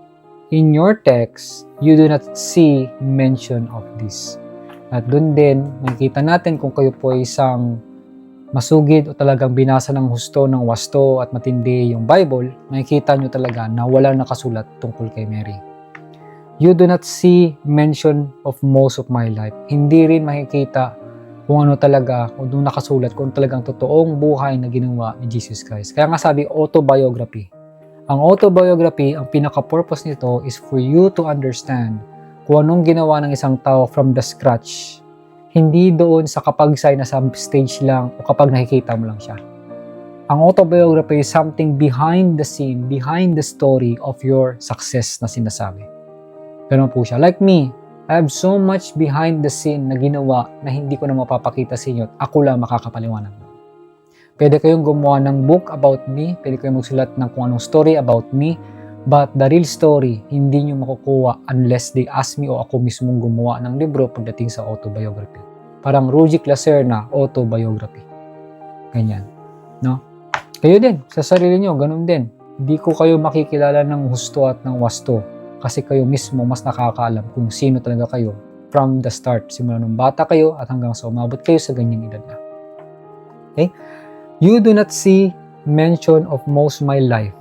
A: in your text, you do not see mention of this. At doon din, makikita natin kung kayo po ay isang masugid o talagang binasa ng husto ng wasto at matindi yung Bible, makikita nyo talaga na walang nakasulat tungkol kay Mary. You do not see mention of most of my life. Hindi rin makikita kung ano talaga, kung doon nakasulat, kung talagang totoong buhay na ginawa ni Jesus Christ. Kaya nga sabi, autobiography. Ang autobiography, ang pinaka-purpose nito is for you to understand kung anong ginawa ng isang tao from the scratch. Hindi doon sa kapag say na sa stage lang o kapag nakikita mo lang siya. Ang autobiography is something behind the scene, behind the story of your success na sinasabi. Ganun po siya. Like me, I have so much behind the scene na ginawa na hindi ko na mapapakita sa inyo at ako lang makakapaliwanag. Pwede kayong gumawa ng book about me, pwede kayong magsulat ng kung anong story about me, but the real story, hindi nyo makukuha unless they ask me o ako mismong gumawa ng libro pagdating sa autobiography. Parang Rujic Lacerna autobiography. Ganyan. No? Kayo din, sa sarili nyo, ganun din. Hindi ko kayo makikilala ng husto at ng wasto kasi kayo mismo mas nakakaalam kung sino talaga kayo from the start. Simula nung bata kayo at hanggang sa umabot kayo sa ganyang edad na. Okay? You do not see mention of most of my life.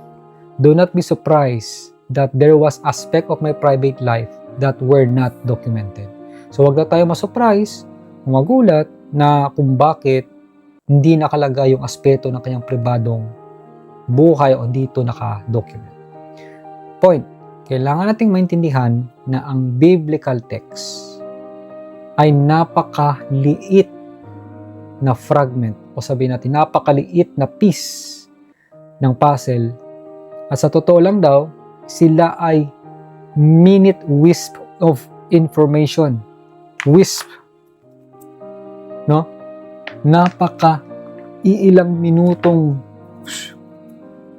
A: Do not be surprised that there was aspect of my private life that were not documented. So wag na tayo ma-surprise, magulat na kung bakit hindi nakalagay yung aspeto ng kanyang pribadong buhay o dito naka-document. Point. Kailangan nating maintindihan na ang biblical text ay napakaliit na fragment o sabihin natin napakaliit na piece ng puzzle at sa totoo lang daw sila ay minute wisp of information. Wisp. No? Iilang minutong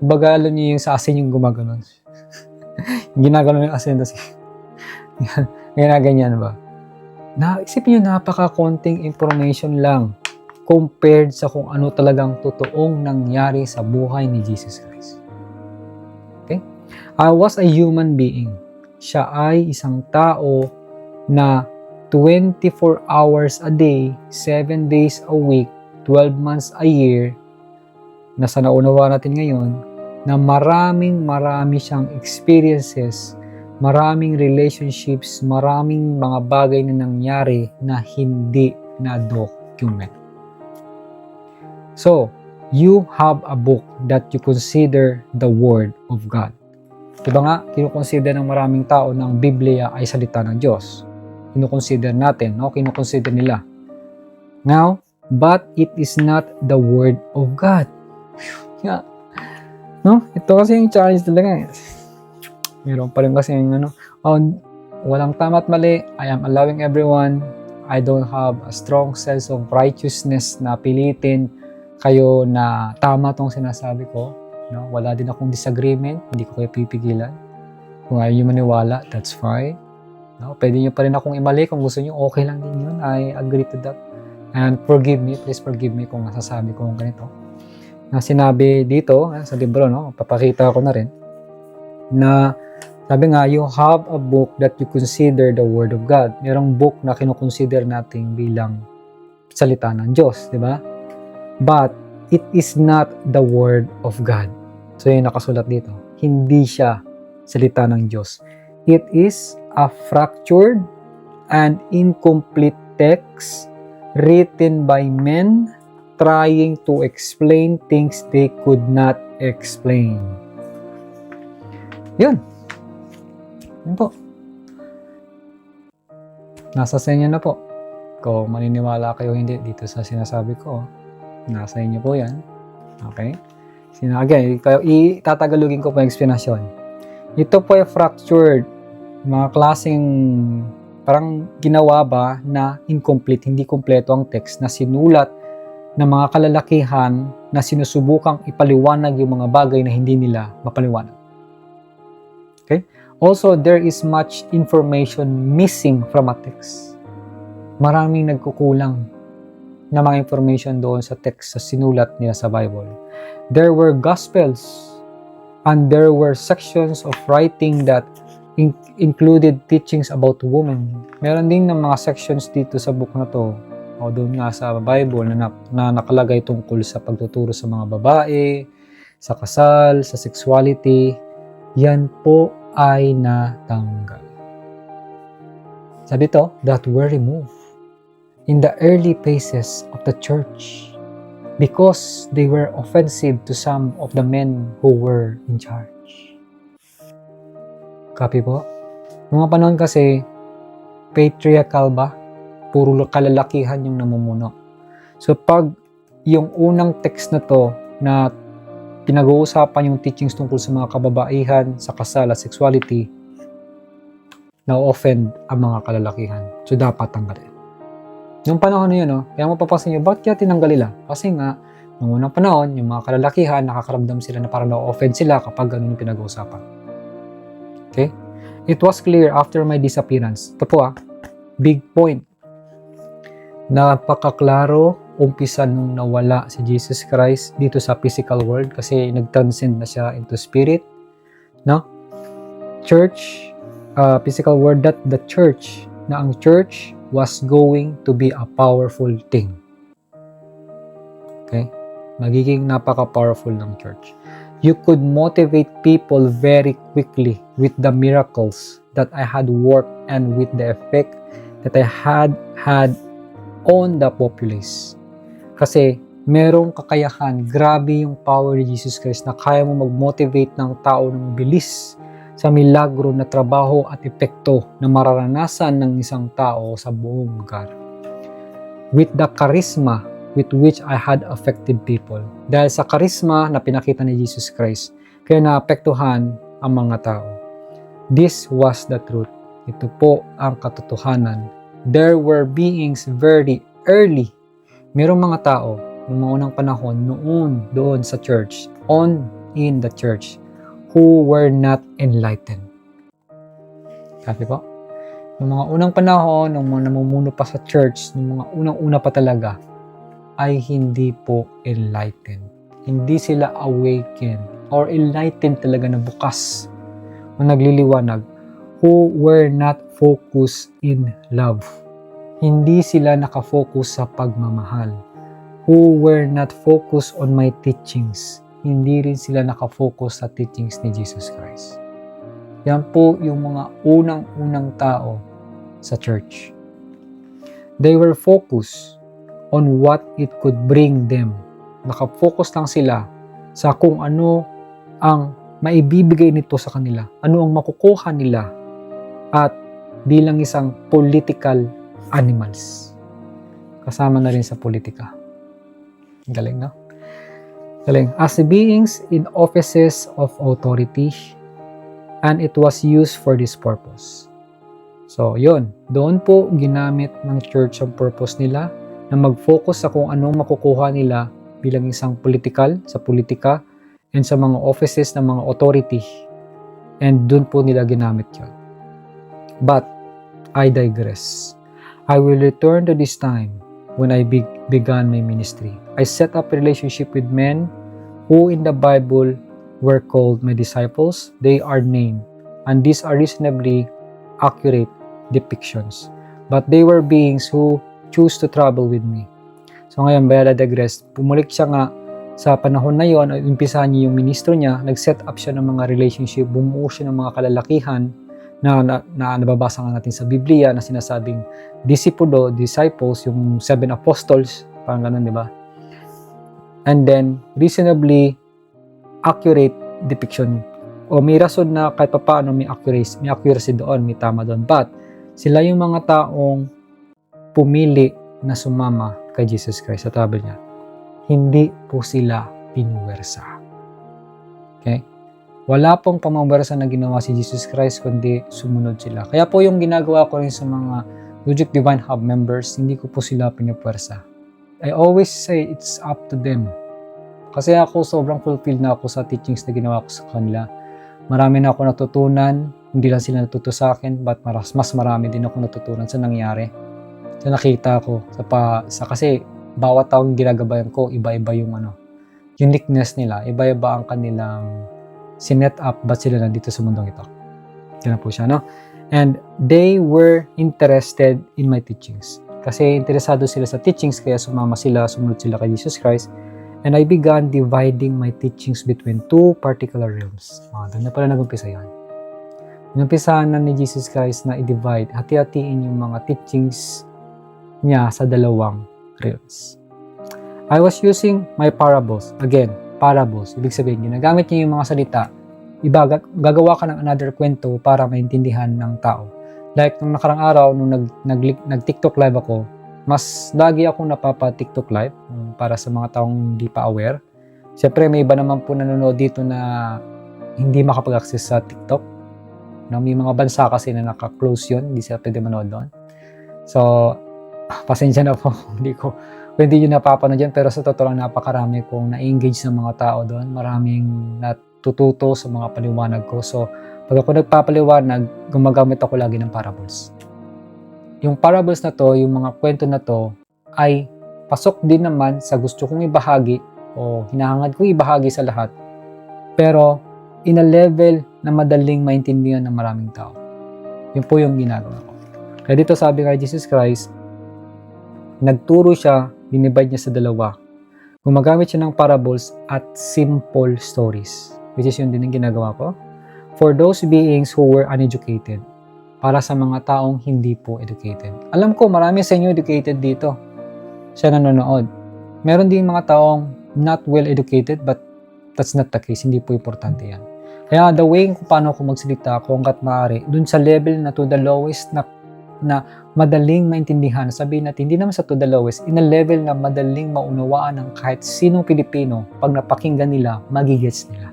A: bagalan niyo yung sa asin yung gumaganon. Ginagano yung asin kasi ginaganyan ba? Isipin nyo, napaka-konting information lang compared sa kung ano talagang totoong nangyari sa buhay ni Jesus Christ. Okay? I was a human being. Siya ay isang tao na 24 hours a day, 7 days a week, 12 months a year, na sa naunawa natin ngayon, na marami siyang experiences, maraming relationships, maraming mga bagay na nangyari na hindi na-document. So, you have a book that you consider the Word of God. Diba nga, kinukonsider ng maraming tao na ang Biblia ay salita ng Diyos. Kinukonsider natin, no? Kinukonsider nila. Now, but it is not the Word of God. Yeah. No? Ito kasi yung challenge talaga. Meron pa rin kasi yung walang tama at mali. I am allowing everyone. I don't have a strong sense of righteousness na pilitin kayo na tama tong sinasabi ko. No? Wala din akong disagreement, hindi ko kayo pipigilan. Kung ayaw nyo maniwala, that's fine. No? Pwede nyo pa rin akong imali kung gusto nyo, okay lang din yun. I agree to that. And forgive me, please forgive me kung nasasabi ko ganito. Na sinabi dito sa libro, no? Papakita ko na rin, na sabi nga, you have a book that you consider the Word of God. Merong book na kinukonsider natin bilang salita ng Diyos, di ba? But it is not the Word of God. So yung nakasulat dito, hindi siya salita ng Diyos. It is a fractured and incomplete text written by men trying to explain things they could not explain. Yun. Yun po. Nasa sa inyo na po. Kung maniniwala kayo hindi dito sa sinasabi ko, nasa inyo po yan. Okay? Again, itatagalugin ko po yung explanation. Ito po ay fractured. Mga klaseng parang ginawa ba na incomplete, hindi kompleto ang text na sinulat ng mga kalalakihan na sinusubukang ipaliwanag yung mga bagay na hindi nila mapaliwanag. Okay? Also, there is much information missing from a text. Maraming nagkukulang na mga information doon sa text sa sinulat nila sa Bible. There were gospels and there were sections of writing that included teachings about women. Meron din ng mga sections dito sa book na to o doon nga sa Bible na nakalagay tungkol sa pagtuturo sa mga babae, sa kasal, sa sexuality. Yan po ay natanggal. Sabi to, that were removed in the early phases of the church because they were offensive to some of the men who were in charge. Copy po? Mga panahon kasi, patriarchal ba? Puro kalalakihan yung namumuno. So pag yung unang text na to na pinag-uusapan yung teachings tungkol sa mga kababaihan, sa kasal at sexuality, na-offend ang mga kalalakihan. So dapat tanggalin. Nung panahon na yun, kaya mapapasin nyo, bakit kaya tinanggal nila? Kasi nga, nung unang panahon, yung mga kalalakihan, nakakaramdam sila na parang na-offend sila kapag ganun yung pinag-uusapan. Okay? It was clear after my disappearance. Ito po big point. Napakaklaro, umpisa nung nawala si Jesus Christ dito sa physical world kasi nag-transcend na siya into spirit. No? Church, physical world, that the church, na ang church was going to be a powerful thing. Okay? Magiging napaka-powerful ng church. You could motivate people very quickly with the miracles that I had worked and with the effect that I had on the populace. Kasi merong kakayahan, grabe yung power ni Jesus Christ na kaya mo mag-motivate ng tao ng bilis sa milagro na trabaho at epekto na mararanasan ng isang tao sa buong lugar. With the charisma with which I had affected people. Dahil sa charisma na pinakita ni Jesus Christ, kaya naapektuhan ang mga tao. This was the truth. Ito po ang katotohanan. There were beings very early. Merong mga tao noong mga unang panahon noon doon sa church, in the church, who were not enlightened. Kasi po, noong mga unang panahon, noong mga namumuno pa sa church, noong mga unang-una pa talaga, ay hindi po enlightened. Hindi sila awakened or enlightened talaga na bukas o nagliliwanag, who were not focused in love. Hindi sila nakafocus sa pagmamahal. Who were not focused on my teachings. Hindi rin sila nakafocus sa teachings ni Jesus Christ. Yan po yung mga unang-unang tao sa church. They were focused on what it could bring them. Nakafocus lang sila sa kung ano ang maibibigay nito sa kanila. Ano ang makukuha nila at bilang isang political animals. Kasama na rin sa politika. Galing, no? Galing. As beings in offices of authority, and it was used for this purpose. So, yun. Doon po ginamit ng church ang purpose nila na mag-focus sa kung anong makukuha nila bilang isang political, sa politika, and sa mga offices ng mga authority, and dun po nila ginamit yun. But I digress. I will return to this time when I began my ministry. I set up a relationship with men who in the Bible were called my disciples. They are named, and these are reasonably accurate depictions. But they were beings who choose to travel with me. So ngayon, Bella digress, pumulik siya nga sa panahon na yon, umpisahan niya yung ministro niya, nag-set up siya ng mga relationship, bumuo siya ng mga kalalakihan na nababasa nga natin sa Biblia na sinasabing disipulo, disciples, yung 7 apostles, parang ganun, di ba? And then, reasonably accurate depiction. O may rason na kahit pa paano may accuracy doon, may tama doon. But, sila yung mga taong pumili na sumama kay Jesus Christ sa travel niya. Hindi po sila pinuwersa. Okay? Wala pong pamamwersa na ginawa si Jesus Christ, kundi sumunod sila. Kaya po yung ginagawa ko rin sa mga Logic Divine Hub members, hindi ko po sila pinupwersa. I always say it's up to them. Kasi ako sobrang fulfilled na ako sa teachings na ginawa ko sa kanila. Marami na ako natutunan, hindi lang sila natuto sa akin, but mas marami din ako natutunan sa nangyari. Sa nakita ko, kasi bawat taong ginagabayan ko, iba-iba yung uniqueness nila, iba-iba ang kanilang sinet up, ba't sila nandito sa mundong ito. Yan po siya, no? And they were interested in my teachings. Kasi interesado sila sa teachings, kaya sumunod sila kay Jesus Christ. And I began dividing my teachings between two particular realms. Doon na pala nag-umpisa yan. Inumpisahan na ni Jesus Christ na i-divide, hati-hatiin yung mga teachings niya sa dalawang realms. I was using my parables. Again, parables. Ibig sabihin, ginagamit niya yung mga salita. Gagawa ka ng another kwento para maintindihan ng tao. Like, nung nakarang araw, nung nag-TikTok live ako, mas lagi ako napapa-TikTok live para sa mga taong hindi pa aware. Siyempre, may iba naman po nanonood dito na hindi makapag-access sa TikTok. No, may mga bansa kasi na naka-close yun, hindi sila pwede manood doon. So, pasensya na po, hindi nyo napapanood yan, pero sa totoo lang napakarami kong na-engage ng mga tao doon. Maraming natututo sa mga paliwanag ko. So, pag ako nagpapaliwanag, gumagamit ako lagi ng parables. Yung parables na to, yung mga kwento na to, ay pasok din naman sa gusto kong ibahagi o hinahangad kong ibahagi sa lahat. Pero, in a level na madaling maintindihan ng maraming tao. Yun po yung ginagawa ko. Kaya dito sabi kay Jesus Christ, nagturo siya, dinivide niya sa dalawa. Gumagamit siya ng parables at simple stories. Which is yun din yung ginagawa ko. For those beings who were uneducated. Para sa mga taong hindi po educated. Alam ko, marami sa inyo educated dito. Siya nanonood. Meron din mga taong not well educated, but that's not the case. Hindi po importante yan. Kaya the way kung paano ako magsalita, kung hanggat maaari, dun sa level na to the lowest na madaling maintindihan, sabihin natin, hindi naman sa to the lowest, in a level na madaling maunawaan ng kahit sinong Pilipino, pag napakinggan nila, magigets nila.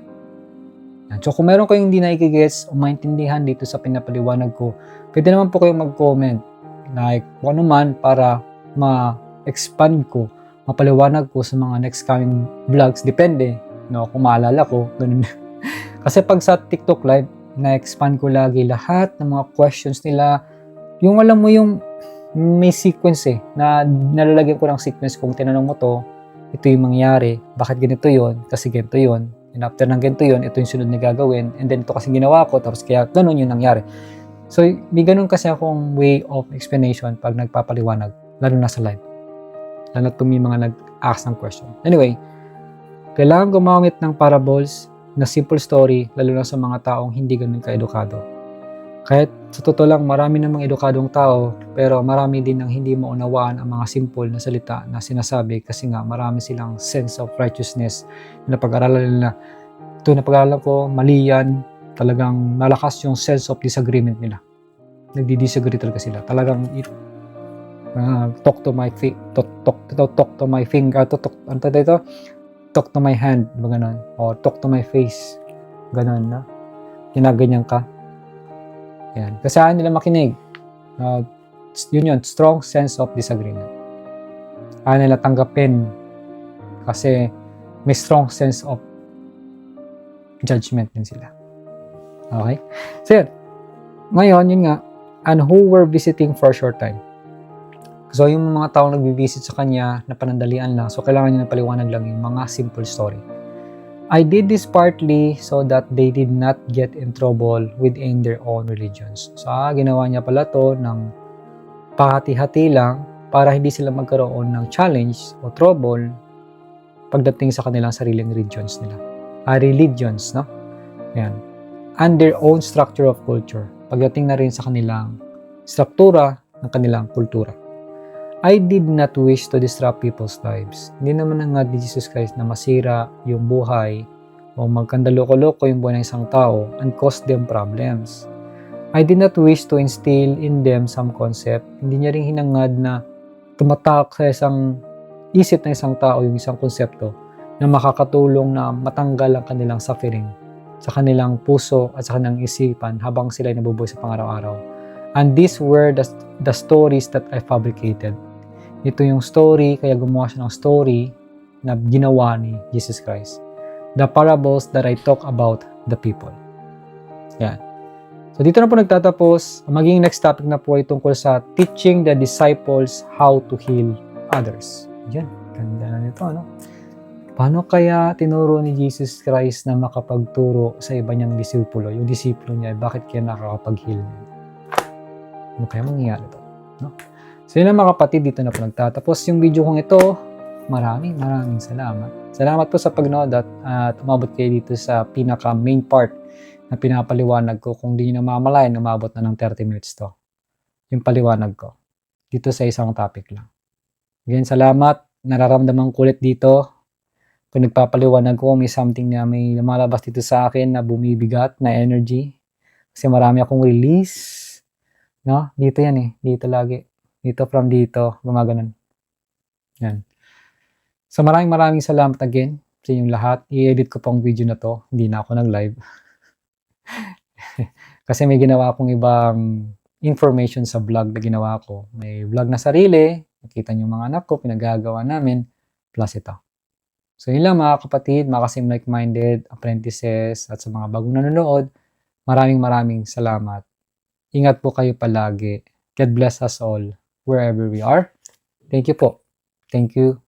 A: So kung meron kayong hindi nakikigets o maintindihan dito sa pinapaliwanag ko, pwede naman po kayong mag-comment, like kung ano man, para ma-expand ko, mapaliwanag ko sa mga next coming vlogs, depende, no, kung maalala ko, ganun. Kasi pag sa TikTok live, na-expand ko lagi lahat ng mga questions nila. Yung alam mo yung may sequence na nalalagyan ko ng sequence kung tinanong mo to, ito yung mangyari, bakit ganito yon? Kasi ganito yon. And after ng ganito yon, ito yung sunod na gagawin. And then ito kasi ginawa ko, tapos kaya ganun yung nangyari. So may ganun kasi akong way of explanation pag nagpapaliwanag, lalo na sa live. Lalo to may mga nag-ask ng question. Anyway, kailangan gumamit ng parables na simple story, lalo na sa mga taong hindi ganun ka-edukado. Kahit sa totoo lang, marami namang edukadong tao, pero marami din ang hindi maunawaan ang mga simple na salita na sinasabi kasi nga marami silang sense of righteousness na pag-aralan nila. Ito na pag-aralan ko, mali yan, talagang malakas yung sense of disagreement nila. Nagdi-disagree talaga sila. Talagang talk to my finger, talk to my hand, ganun. Or talk to my face, ganun na. Ginaganyan ka. Yan. Kasi ayaw nila makinig. Yun, strong sense of disagreement. Ayaw nila tanggapin kasi may strong sense of judgment din sila. Okay? So yun. Ngayon, yun nga, and who were visiting for a short time. So yung mga taong nagbivisit sa kanya na panandalian lang, so kailangan niya na paliwanag lang yung mga simple story. I did this partly so that they did not get in trouble within their own religions. So ginawa niya pala to ng pahati-hati lang para hindi sila magkaroon ng challenge o trouble pagdating sa kanilang sariling religions nila. Religions, no? Yan. And their own structure of culture. Pagdating na rin sa kanilang struktura ng kanilang kultura. I did not wish to disrupt people's lives. Hindi naman nga ni Jesus Christ na masira yung buhay o magkandaloko-loko yung buhay ng isang tao and cause them problems. I did not wish to instill in them some concept. Hindi niya rin hinangad na tumatak sa isang isip ng isang tao yung isang konsepto na makakatulong na matanggal ang kanilang suffering sa kanilang puso at sa kanilang isipan habang sila ay nabubuhay sa pang-araw-araw. And these were the stories that I fabricated. Ito yung story, kaya gumawa siya ng story na ginawa ni Jesus Christ. The parables that I talk about the people. Yan. So dito na po nagtatapos. Ang magiging next topic na po ay tungkol sa teaching the disciples how to heal others. Yan. Ganda na nito, no? Paano kaya tinuro ni Jesus Christ na makapagturo sa iba niyang disipulo? Yung disipulo niya, bakit kaya nakakapag-heal niya? Ano kaya mangyayari ito? No? So yun lang mga kapatid, dito na po nagtatapos yung video kong ito. Maraming salamat. Salamat po sa pagnood at umabot kayo dito sa pinaka main part na pinapaliwanag ko. Kung di nyo namamalayan, umabot na ng 30 minutes to. Yung paliwanag ko. Dito sa isang topic lang. Again, salamat. Nararamdaman ko ulit dito. Kung nagpapaliwanag ko, may something na may lumalabas dito sa akin na bumibigat na energy. Kasi marami akong release. No? Dito yan eh. Dito lagi. Dito from dito. Gumaganon. Yan. So maraming salamat again sa inyong lahat. I-edit ko pang video na to. Hindi na ako nag-live. Kasi may ginawa akong ibang information sa vlog na ginawa ko. May vlog na sarili. Nakita niyo mga anak ko. Pinagagawa namin. Plus ito. So yun lang mga kapatid. Mga kasim like-minded apprentices at sa mga bagong nanonood. Maraming salamat. Ingat po kayo palagi. God bless us all wherever we are. Thank you po. Thank you.